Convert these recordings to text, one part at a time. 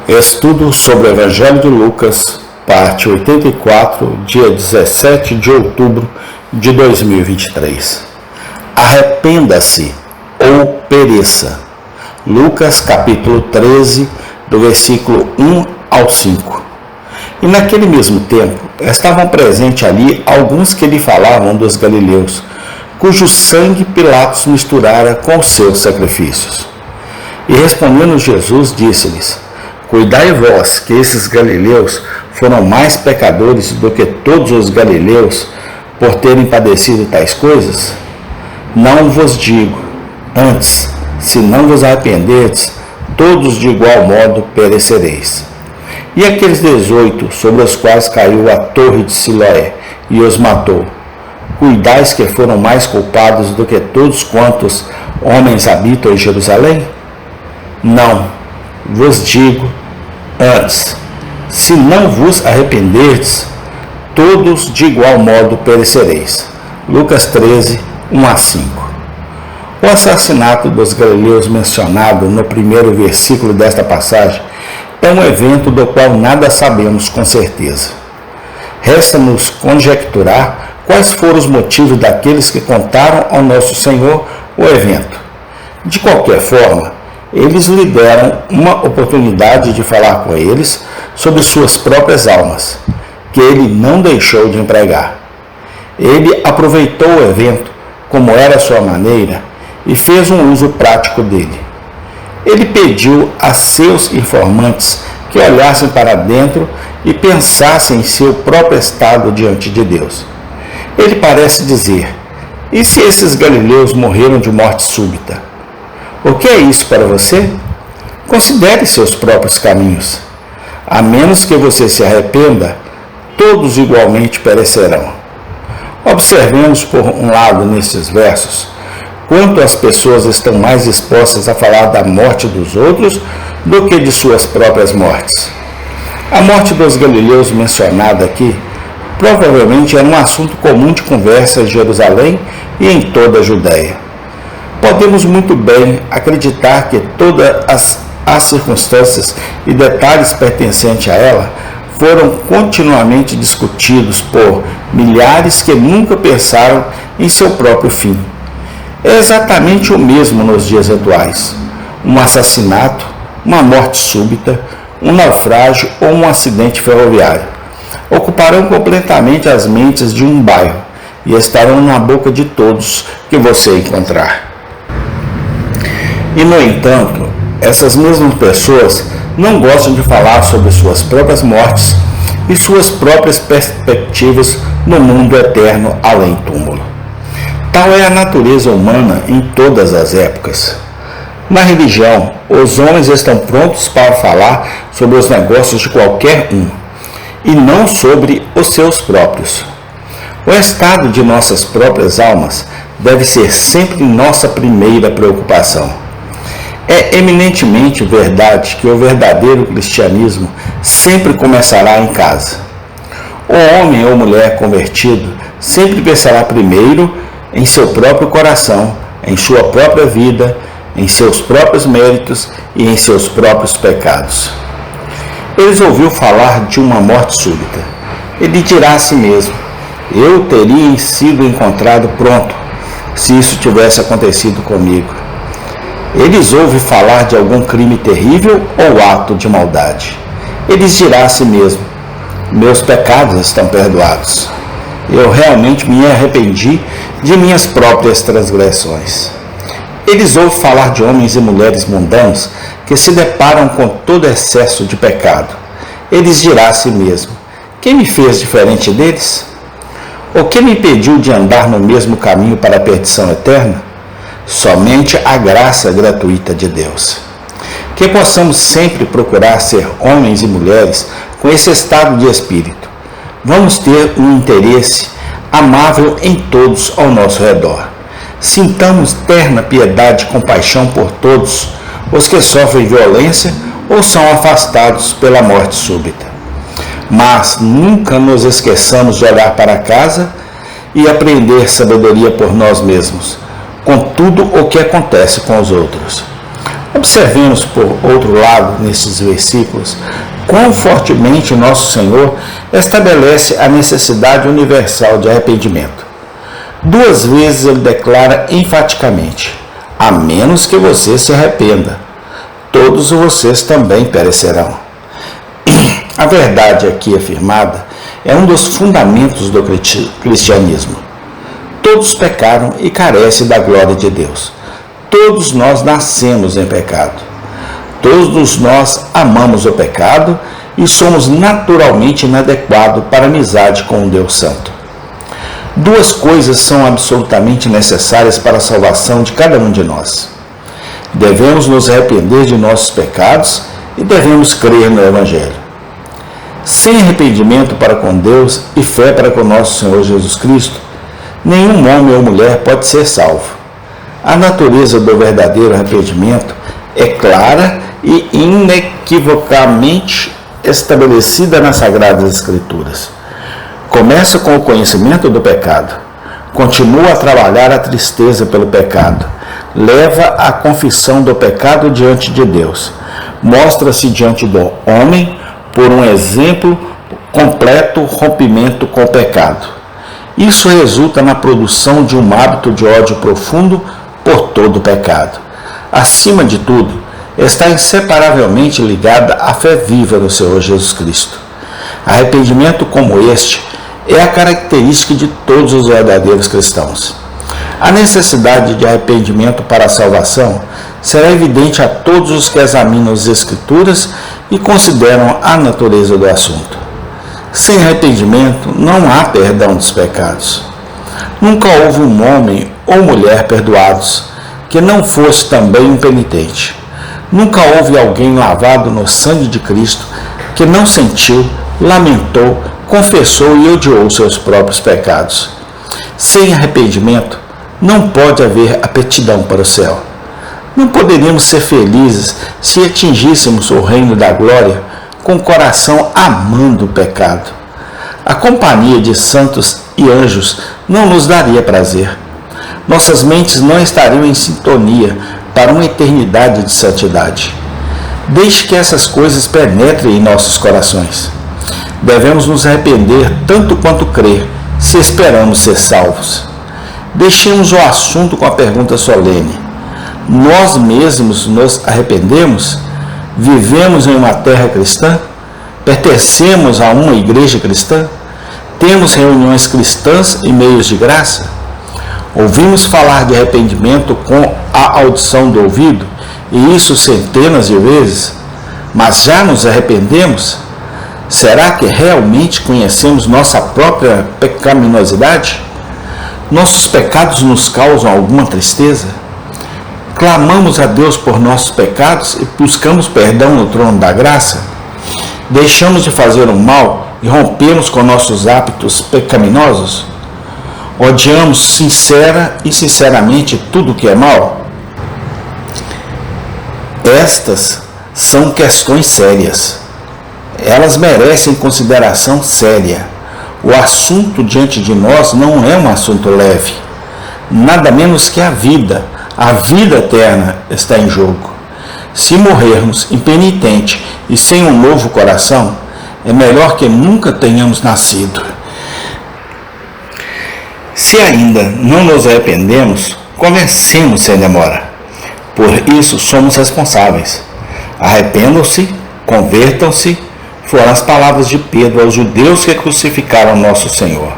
Estudo sobre o Evangelho de Lucas, parte 84, dia 17 de outubro de 2023. Arrependa-se ou pereça. Lucas, capítulo 13, do versículo 1 ao 5. E naquele mesmo tempo, estavam presentes ali alguns que lhe falavam dos galileus, cujo sangue Pilatos misturara com os seus sacrifícios. E respondendo Jesus, disse-lhes: Cuidai vós que esses galileus foram mais pecadores do que todos os galileus por terem padecido tais coisas? Não vos digo, antes, se não vos arrependerdes, todos de igual modo perecereis. E aqueles 18, sobre os quais caiu a torre de Siloé e os matou, cuidais que foram mais culpados do que todos quantos homens habitam em Jerusalém? Não, vos digo, antes, se não vos arrependerdes, todos de igual modo perecereis. Lucas 13, 1 a 5. O assassinato dos galileus mencionado no primeiro versículo desta passagem é um evento do qual nada sabemos com certeza. Resta-nos conjecturar quais foram os motivos daqueles que contaram ao nosso Senhor o evento. De qualquer forma, eles lhe deram uma oportunidade de falar com eles sobre suas próprias almas, que ele não deixou de empregar. Ele aproveitou o evento, como era a sua maneira, e fez um uso prático dele. Ele pediu a seus informantes que olhassem para dentro e pensassem em seu próprio estado diante de Deus. Ele parece dizer: e se esses galileus morreram de morte súbita? O que é isso para você? Considere seus próprios caminhos. A menos que você se arrependa, todos igualmente perecerão. Observemos por um lado nestes versos quanto as pessoas estão mais dispostas a falar da morte dos outros do que de suas próprias mortes. A morte dos galileus mencionada aqui provavelmente era um assunto comum de conversa em Jerusalém e em toda a Judéia. Podemos muito bem acreditar que todas as circunstâncias e detalhes pertencentes a ela foram continuamente discutidos por milhares que nunca pensaram em seu próprio fim. É exatamente o mesmo nos dias atuais. Um assassinato, uma morte súbita, um naufrágio ou um acidente ferroviário ocuparão completamente as mentes de um bairro e estarão na boca de todos que você encontrar. E, no entanto, essas mesmas pessoas não gostam de falar sobre suas próprias mortes e suas próprias perspectivas no mundo eterno além túmulo. Tal é a natureza humana em todas as épocas. Na religião, os homens estão prontos para falar sobre os negócios de qualquer um, e não sobre os seus próprios. O estado de nossas próprias almas deve ser sempre nossa primeira preocupação. É eminentemente verdade que o verdadeiro cristianismo sempre começará em casa. O homem ou mulher convertido sempre pensará primeiro em seu próprio coração, em sua própria vida, em seus próprios méritos e em seus próprios pecados. Eles ouviu falar de uma morte súbita. Ele dirá a si mesmo: eu teria sido encontrado pronto se isso tivesse acontecido comigo. Eles ouvem falar de algum crime terrível ou ato de maldade. Eles dirá a si mesmo: meus pecados estão perdoados. Eu realmente me arrependi de minhas próprias transgressões. Eles ouvem falar de homens e mulheres mundanos que se deparam com todo excesso de pecado. Eles dirá a si mesmo: quem me fez diferente deles? O que me impediu de andar no mesmo caminho para a perdição eterna? Somente a graça gratuita de Deus. Que possamos sempre procurar ser homens e mulheres com esse estado de espírito. Vamos ter um interesse amável em todos ao nosso redor. Sintamos terna piedade e compaixão por todos os que sofrem violência ou são afastados pela morte súbita. Mas nunca nos esqueçamos de olhar para casa e aprender sabedoria por nós mesmos, com tudo o que acontece com os outros. Observemos, por outro lado, nesses versículos, quão fortemente nosso Senhor estabelece a necessidade universal de arrependimento. 2 vezes ele declara enfaticamente: a menos que você se arrependa, todos vocês também perecerão. A verdade aqui afirmada é um dos fundamentos do cristianismo. Todos pecaram e carecem da glória de Deus. Todos nós nascemos em pecado. Todos nós amamos o pecado e somos naturalmente inadequados para a amizade com o Deus Santo. 2 coisas são absolutamente necessárias para a salvação de cada um de nós. Devemos nos arrepender de nossos pecados e devemos crer no Evangelho. Sem arrependimento para com Deus e fé para com nosso Senhor Jesus Cristo, nenhum homem ou mulher pode ser salvo. A natureza do verdadeiro arrependimento é clara e inequivocamente estabelecida nas Sagradas Escrituras. Começa com o conhecimento do pecado, continua a trabalhar a tristeza pelo pecado, leva a confissão do pecado diante de Deus, mostra-se diante do homem por um exemplo completo rompimento com o pecado. Isso resulta na produção de um hábito de ódio profundo por todo o pecado. Acima de tudo, está inseparavelmente ligada à fé viva no Senhor Jesus Cristo. Arrependimento como este é a característica de todos os verdadeiros cristãos. A necessidade de arrependimento para a salvação será evidente a todos os que examinam as Escrituras e consideram a natureza do assunto. Sem arrependimento não há perdão dos pecados. Nunca houve um homem ou mulher perdoados que não fosse também um penitente. Nunca houve alguém lavado no sangue de Cristo que não sentiu, lamentou, confessou e odiou seus próprios pecados. Sem arrependimento não pode haver aptidão para o céu. Não poderíamos ser felizes se atingíssemos o reino da glória com o coração amando o pecado. A companhia de santos e anjos não nos daria prazer. Nossas mentes não estariam em sintonia para uma eternidade de santidade. Deixe que essas coisas penetrem em nossos corações. Devemos nos arrepender tanto quanto crer, se esperamos ser salvos. Deixemos o assunto com a pergunta solene: nós mesmos nos arrependemos? Vivemos em uma terra cristã? Pertencemos a uma igreja cristã? Temos reuniões cristãs e meios de graça? Ouvimos falar de arrependimento com a audição do ouvido, e isso centenas de vezes, mas já nos arrependemos? Será que realmente conhecemos nossa própria pecaminosidade? Nossos pecados nos causam alguma tristeza? Clamamos a Deus por nossos pecados e buscamos perdão no trono da graça? Deixamos de fazer o mal e rompemos com nossos hábitos pecaminosos? Odiamos sincera e sinceramente tudo que é mal? Estas são questões sérias. Elas merecem consideração séria. O assunto diante de nós não é um assunto leve. Nada menos que a vida eterna está em jogo. Se morrermos impenitente e sem um novo coração, é melhor que nunca tenhamos nascido. Se ainda não nos arrependemos, comecemos sem demora. Por isso somos responsáveis. Arrependam-se, convertam-se, foram as palavras de Pedro aos judeus que crucificaram nosso Senhor.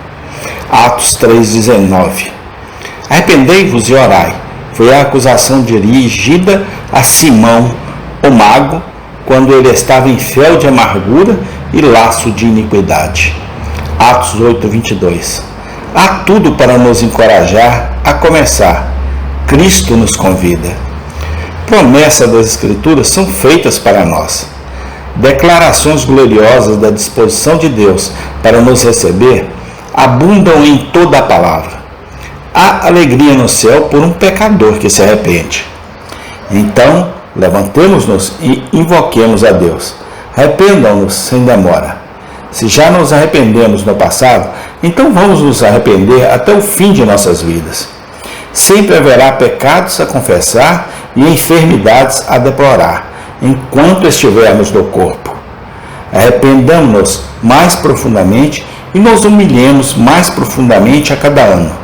Atos 3,19. Arrependei-vos e orai. Foi a acusação dirigida a Simão, o mago, quando ele estava em fel de amargura e laço de iniquidade. Atos 8:22. Há tudo para nos encorajar a começar. Cristo nos convida. Promessas das Escrituras são feitas para nós. Declarações gloriosas da disposição de Deus para nos receber abundam em toda a palavra. Há alegria no céu por um pecador que se arrepende. Então, levantemos-nos e invoquemos a Deus. Arrependam-nos sem demora. Se já nos arrependemos no passado, então vamos nos arrepender até o fim de nossas vidas. Sempre haverá pecados a confessar e enfermidades a deplorar, enquanto estivermos no corpo. Arrependamos-nos mais profundamente e nos humilhemos mais profundamente a cada ano.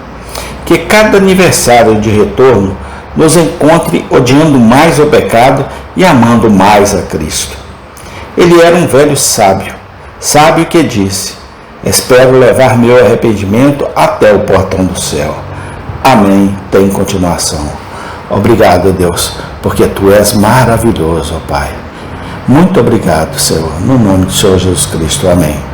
Que cada aniversário de retorno nos encontre odiando mais o pecado e amando mais a Cristo. Ele era um velho sábio que disse: espero levar meu arrependimento até o portão do céu. Amém. Tem continuação. Obrigado, Deus, porque Tu és maravilhoso, ó Pai. Muito obrigado, Senhor, no nome do Senhor Jesus Cristo. Amém.